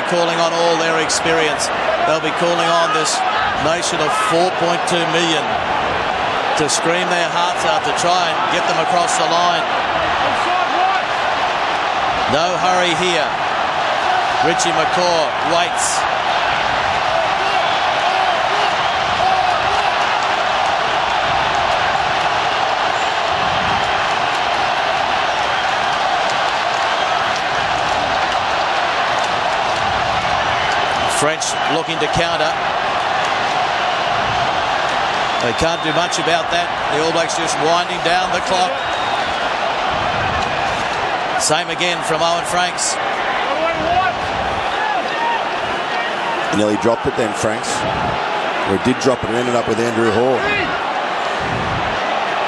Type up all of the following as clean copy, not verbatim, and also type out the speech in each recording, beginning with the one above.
calling on all their experience. They'll be calling on this nation of 4.2 million to scream their hearts out to try and get them across the line. No hurry here. Richie McCaw waits. French looking to counter. They can't do much about that. The All Blacks just winding down the clock. Same again from Owen Franks. Nearly dropped it then, Franks. Or he did drop it and ended up with Andrew Hall.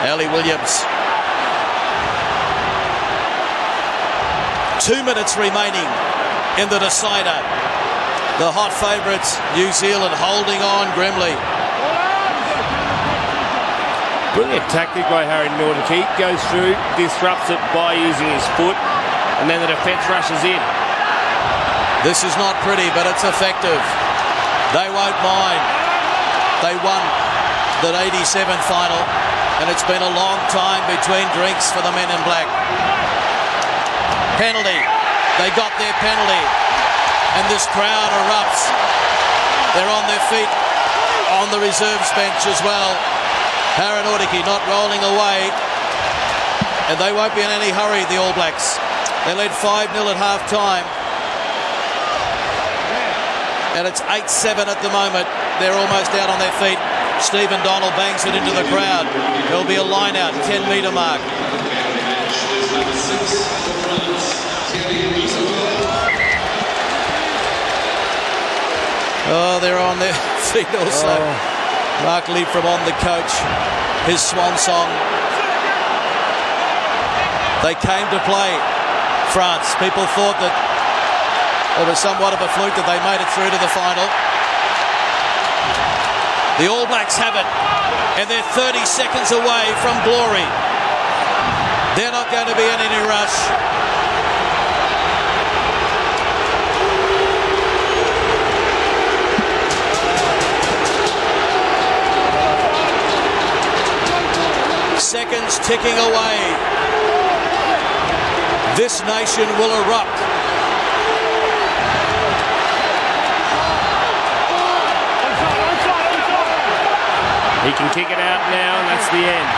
Ellie Williams. 2 minutes remaining in the decider. The hot favourites, New Zealand, holding on grimly. Brilliant tactic by Harry Nordic. He goes through, disrupts it by using his foot, and then the defence rushes in. This is not pretty, but it's effective. They won't mind. They won the 87 final, and it's been a long time between drinks for the men in black. Penalty. They got their penalty. And this crowd erupts. They're on their feet on the reserves bench as well. Haranordiki not rolling away. And they won't be in any hurry, the All Blacks. They led 5-0 at half-time. And it's 8-7 at the moment. They're almost out on their feet. Stephen Donald bangs it into the crowd. There'll be a line out, 10-metre mark. Oh, they're on their feet also. Mark Liebfram on the coach. His swan song. They came to play France. People thought that it was somewhat of a fluke that they made it through to the final. The All Blacks have it, and they're 30 seconds away from glory. They're not going to be in any rush. Seconds ticking away. This nation will erupt. He can kick it out now, and that's the end.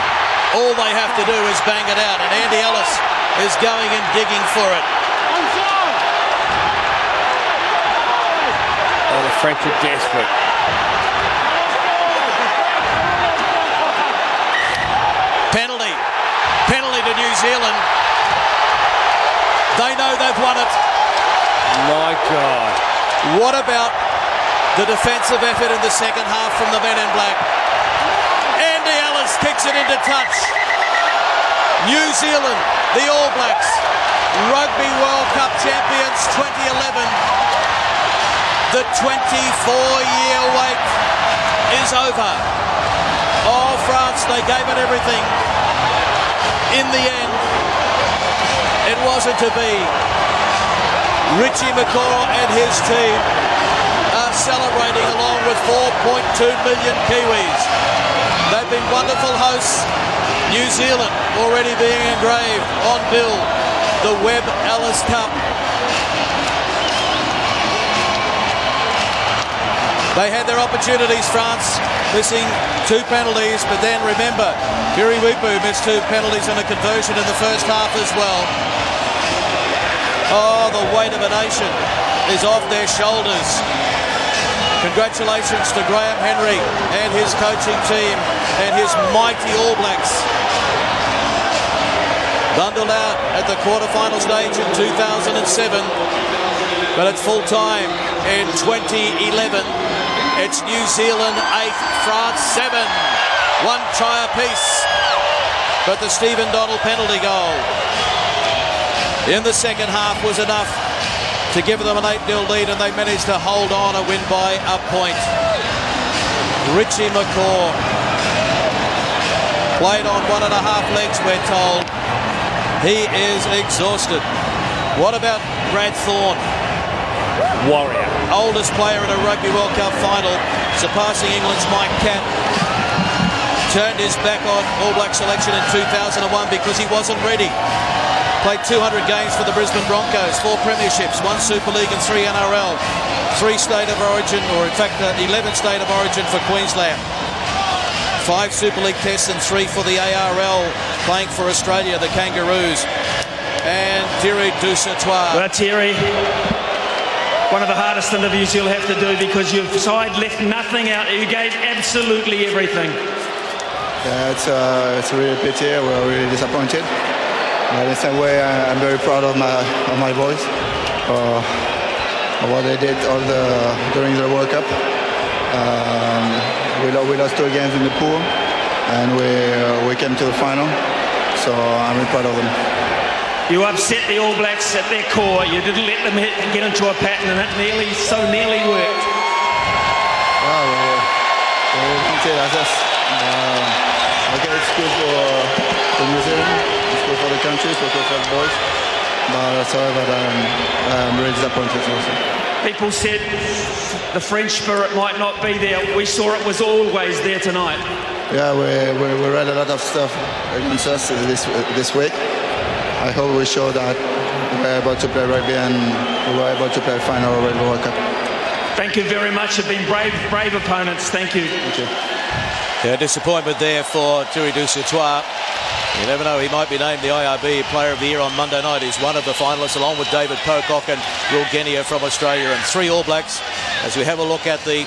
All they have to do is bang it out, and Andy Ellis is going and digging for it. Oh, the French are desperate. Penalty to New Zealand. They know they've won it. My God. What about the defensive effort in the second half from the men in black? Andy Ellis kicks it into touch. New Zealand, the All Blacks, Rugby World Cup champions 2011. The 24-year wait is over. Oh, France, they gave it everything. In the end, it wasn't to be. Richie McCaw and his team are celebrating along with 4.2 million Kiwis. They've been wonderful hosts. New Zealand already being engraved on bill, the Webb Ellis Cup. They had their opportunities, France, missing 2 penalties, but then remember, Kiriwipu missed 2 penalties and a conversion in the first half as well. Oh, the weight of a nation is off their shoulders. Congratulations to Graham Henry and his coaching team and his mighty All Blacks. Bundled out at the quarterfinal stage in 2007, but at full time in 2011. It's New Zealand 8, France 7. 1 try apiece. But the Stephen Donald penalty goal in the second half was enough to give them an 8-0 lead, and they managed to hold on and win by a point. Richie McCaw played on 1.5 legs, we're told. He is exhausted. What about Brad Thorne? warrior. Oldest player in a Rugby World Cup final, surpassing England's Mike Catt. Turned his back on All Black selection in 2001 because he wasn't ready. Played 200 games for the Brisbane Broncos, 4 premierships, 1 Super League and 3 NRL, 3 State of Origin, or in fact 11 State of Origin for Queensland, 5 Super League tests and 3 for the ARL, playing for Australia, the Kangaroos. And Thierry Dusatois. Well, Thierry, one of the hardest interviews you'll have to do because your side left nothing out. You gave absolutely everything. Yeah, it's a really pity. We're really disappointed. But in the same way, I'm very proud of my boys, of what they did during the World Cup. We lost 2 games in the pool, and we came to the final. So I'm really proud of them. You upset the All Blacks at their core. You didn't let them get into a pattern, and it nearly worked. Well, we can say that's okay, it's good for New Zealand, it's good for the country, it's good for the boys. But I'm really disappointed also. People said the French spirit might not be there. We saw it was always there tonight. Yeah, we read a lot of stuff against us this week. I hope we show that we're able to play rugby and we were able to play final Rugby World Cup. Thank you very much. You've been brave opponents. Thank you. Thank you. Yeah, disappointment there for Thierry Dusatois. You never know, he might be named the IRB Player of the Year on Monday night. He's one of the finalists along with David Pocock and Will Genia from Australia, and 3 All Blacks. As we have a look at the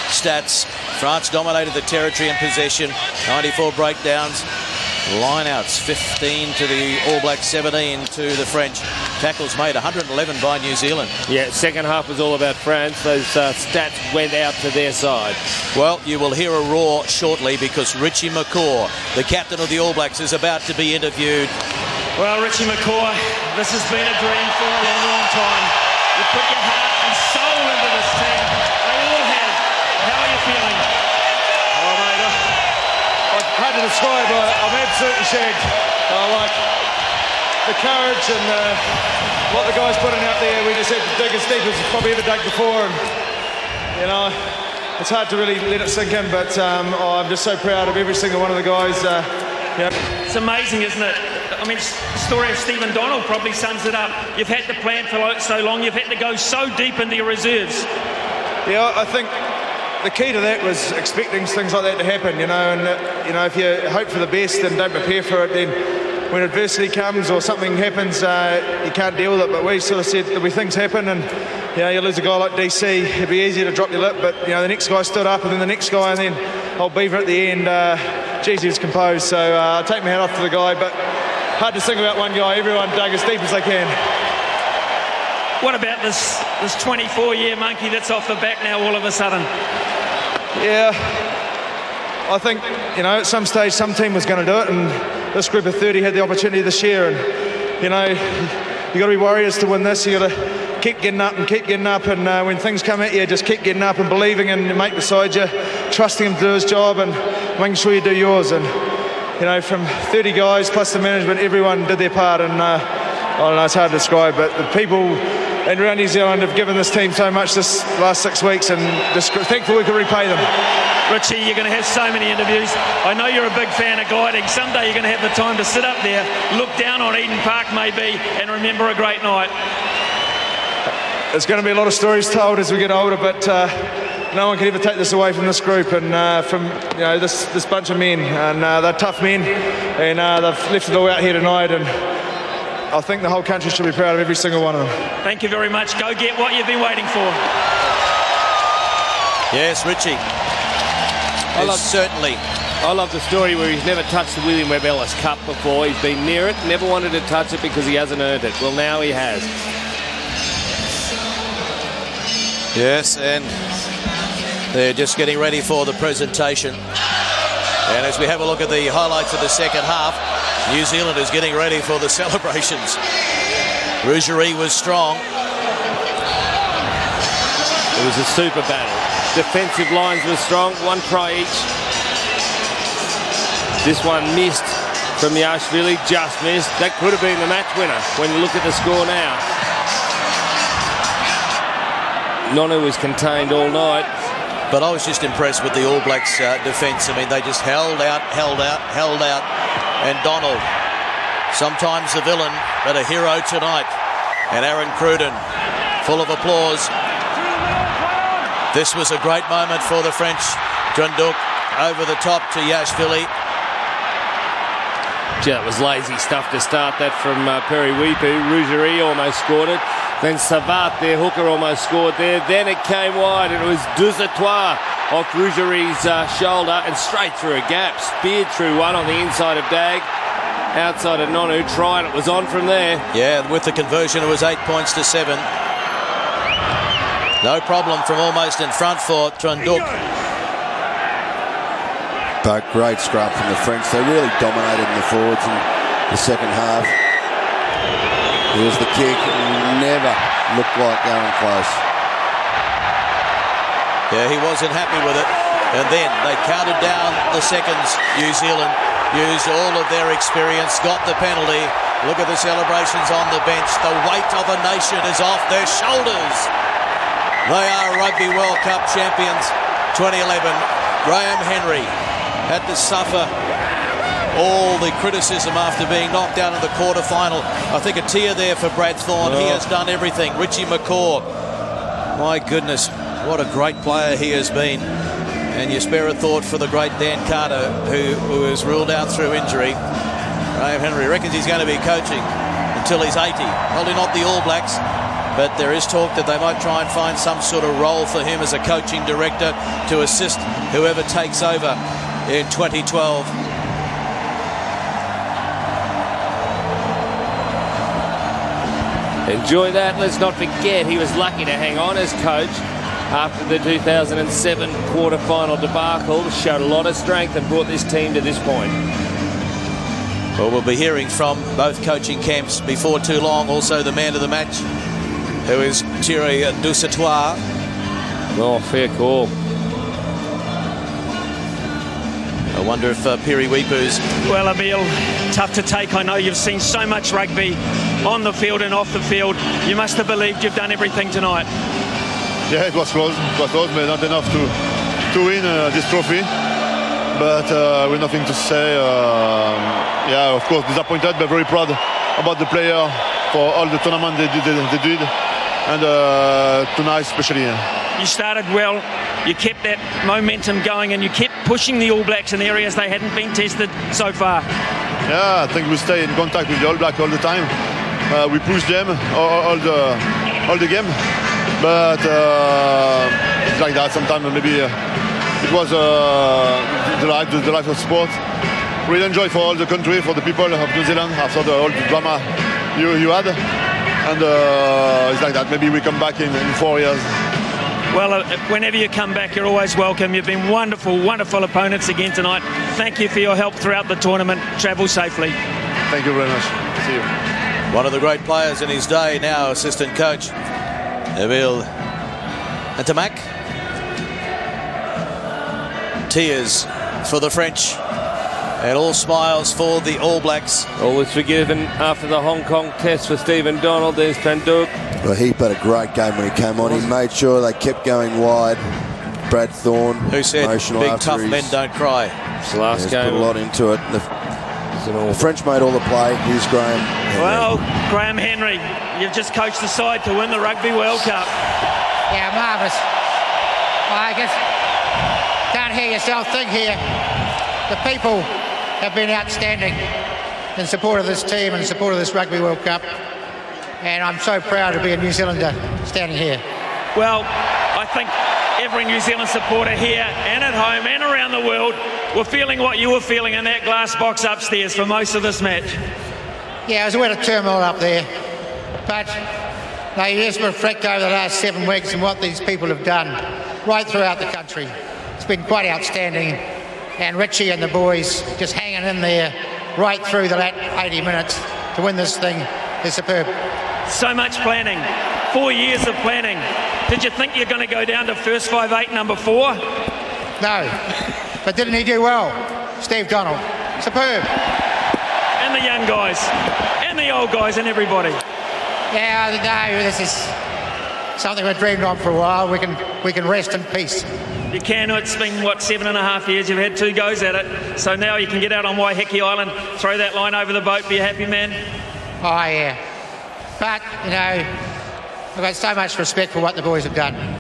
stats, France dominated the territory in possession, 94 breakdowns. Lineouts, 15 to the All Blacks, 17 to the French. Tackles made, 111 by New Zealand. Yeah, second half was all about France. Those stats went out to their side. Well, you will hear a roar shortly because Richie McCaw, the captain of the All Blacks, is about to be interviewed. Well, Richie McCaw, this has been a dream for a long, long time. You put your heart and soul into this team. They all have. How are you feeling? Oh, mate, I've had to describe. I'm absolutely shagged. I like the courage and what the guys putting out there. We just had to dig as deep as we've probably ever dug before, and you know, it's hard to really let it sink in. But I'm just so proud of every single one of the guys. It's amazing, isn't it? I mean, the story of Stephen Donald probably sums it up. You've had to plan for so long. You've had to go so deep into your reserves. Yeah, I think the key to that was expecting things like that to happen, you know, and you know, if you hope for the best and don't prepare for it, then when adversity comes or something happens, you can't deal with it. But we sort of said there'll be things happen, and you know, you lose a guy like DC, it'd be easier to drop your lip, but you know, the next guy stood up, and then the next guy, and then old Beaver at the end. Geez, he was composed. So I take my hat off to the guy, but hard to sing about one guy. Everyone dug as deep as they can. What about this 24-year monkey that's off the back now all of a sudden? Yeah, I think, you know, at some stage some team was going to do it, and this group of 30 had the opportunity this year, and you know, you got to be warriors to win this. You got to keep getting up and keep getting up, and when things come at you, just keep getting up and believing in your mate beside you, trusting him to do his job and making sure you do yours. And you know, from 30 guys plus the management, everyone did their part, and I don't know, it's hard to describe, but the people and around New Zealand have given this team so much this last 6 weeks, and just thankful we could repay them. Richie, you're going to have so many interviews. I know you're a big fan of gliding. Someday you're going to have the time to sit up there, look down on Eden Park maybe, and remember a great night. There's going to be a lot of stories told as we get older, but no one can ever take this away from this group and from, you know, this bunch of men, and they're tough men, and they've left it all out here tonight, and I think the whole country should be proud of every single one of them. Thank you very much. Go get what you've been waiting for. Yes, Richie. I love the story where he's never touched the William Webb Ellis Cup before. He's been near it, never wanted to touch it because he hasn't earned it. Well, now he has. Yes, and they're just getting ready for the presentation. And as we have a look at the highlights of the second half, New Zealand is getting ready for the celebrations. Rougerie was strong. It was a super battle. Defensive lines were strong, 1 try each. This one missed from Yashvili, just missed. That could have been the match winner when you look at the score now. Nonu was contained all night. But I was just impressed with the All Blacks defence. I mean, they just held out. And Donald, sometimes the villain, but a hero tonight. And Aaron Cruden, full of applause. This was a great moment for the French. Dunduk over the top to Yashvili. Gee, that was lazy stuff to start that from Perry Weepu. Rougerie almost scored it. Then Savat, their hooker, almost scored there. Then it came wide, and it was Duzatois off Rougerie's shoulder and straight through a gap. Speared through one on the inside of Dag. Outside of Nonu, tried it, was on from there. Yeah, with the conversion, it was 8 points to 7. No problem from almost in front for Trunduk. But great scrum from the French. They really dominated in the forwards in the second half. Here's the kick. Never looked like going close. Yeah, he wasn't happy with it. And then they counted down the seconds. New Zealand used all of their experience, got the penalty. Look at the celebrations on the bench. The weight of a nation is off their shoulders. They are Rugby World Cup champions 2011. Graham Henry had to suffer all the criticism after being knocked out in the quarterfinal. I think a tear there for Brad Thorne. He has done everything. Richie McCaw, my goodness, what a great player he has been. And you spare a thought for the great Dan Carter, who was ruled out through injury. Graham Henry reckons he's going to be coaching until he's 80. Probably not the All Blacks, but there is talk that they might try and find some sort of role for him as a coaching director to assist whoever takes over in 2012. Enjoy that. Let's not forget he was lucky to hang on as coach after the 2007 quarter-final debacle. Showed a lot of strength and brought this team to this point. Well, we'll be hearing from both coaching camps before too long. Also the man of the match, who is Thierry Dusatois. Oh, fair call. I wonder if Piri Weepu's... Well, Emil, tough to take. I know you've seen so much rugby on the field and off the field. You must have believed you've done everything tonight. Yeah, it was close. It was close, but not enough to win this trophy. But with nothing to say. Yeah, of course, disappointed, but very proud about the player for all the tournament they did. And tonight especially. You started well, you kept that momentum going, and you kept pushing the All Blacks in areas they hadn't been tested so far. Yeah, I think we stay in contact with the All Blacks all the time. We push them all the game, but it's like that. Sometimes maybe it was the life of sport. Really enjoy for all the country, for the people of New Zealand after all the drama you had, and it's like that. Maybe we come back in 4 years. Well, whenever you come back, you're always welcome. You've been wonderful, wonderful opponents again tonight. Thank you for your help throughout the tournament. Travel safely. Thank you very much. See you. One of the great players in his day, now assistant coach, Emil Ntamak. Tears for the French and all smiles for the All Blacks. All was forgiven after the Hong Kong test for Stephen Donald. There's Trunduk. Well, he had a great game when he came on. He made sure they kept going wide. Brad Thorne, who said, "Big tough men don't cry." It's the last game. Put a lot into it. The French made all the play. Here's Graham Henry. Well, Graham Henry, you've just coached the side to win the Rugby World Cup. Yeah, marvellous. I guess can't hear yourself think here. The people have been outstanding in support of this team and in support of this Rugby World Cup. And I'm so proud to be a New Zealander standing here. Well, I think every New Zealand supporter here and at home and around the world were feeling what you were feeling in that glass box upstairs for most of this match. Yeah, it was a bit of turmoil up there. But they just reflect over the last 7 weeks and what these people have done right throughout the country. It's been quite outstanding. And Richie and the boys just hanging in there right through the last 80 minutes to win this thing is superb. So much planning, 4 years of planning. Did you think you're going to go down to first 5-8, number 4? No, but didn't he do well? Steve Donald, superb. And the young guys, and the old guys, and everybody. Yeah, no, this is something we've dreamed on for a while. We can rest in peace. You can. It's been, 7.5 years. You've had 2 goes at it. So now you can get out on Waiheke Island, throw that line over the boat, be a happy man. Oh, yeah. But, I've got so much respect for what the boys have done.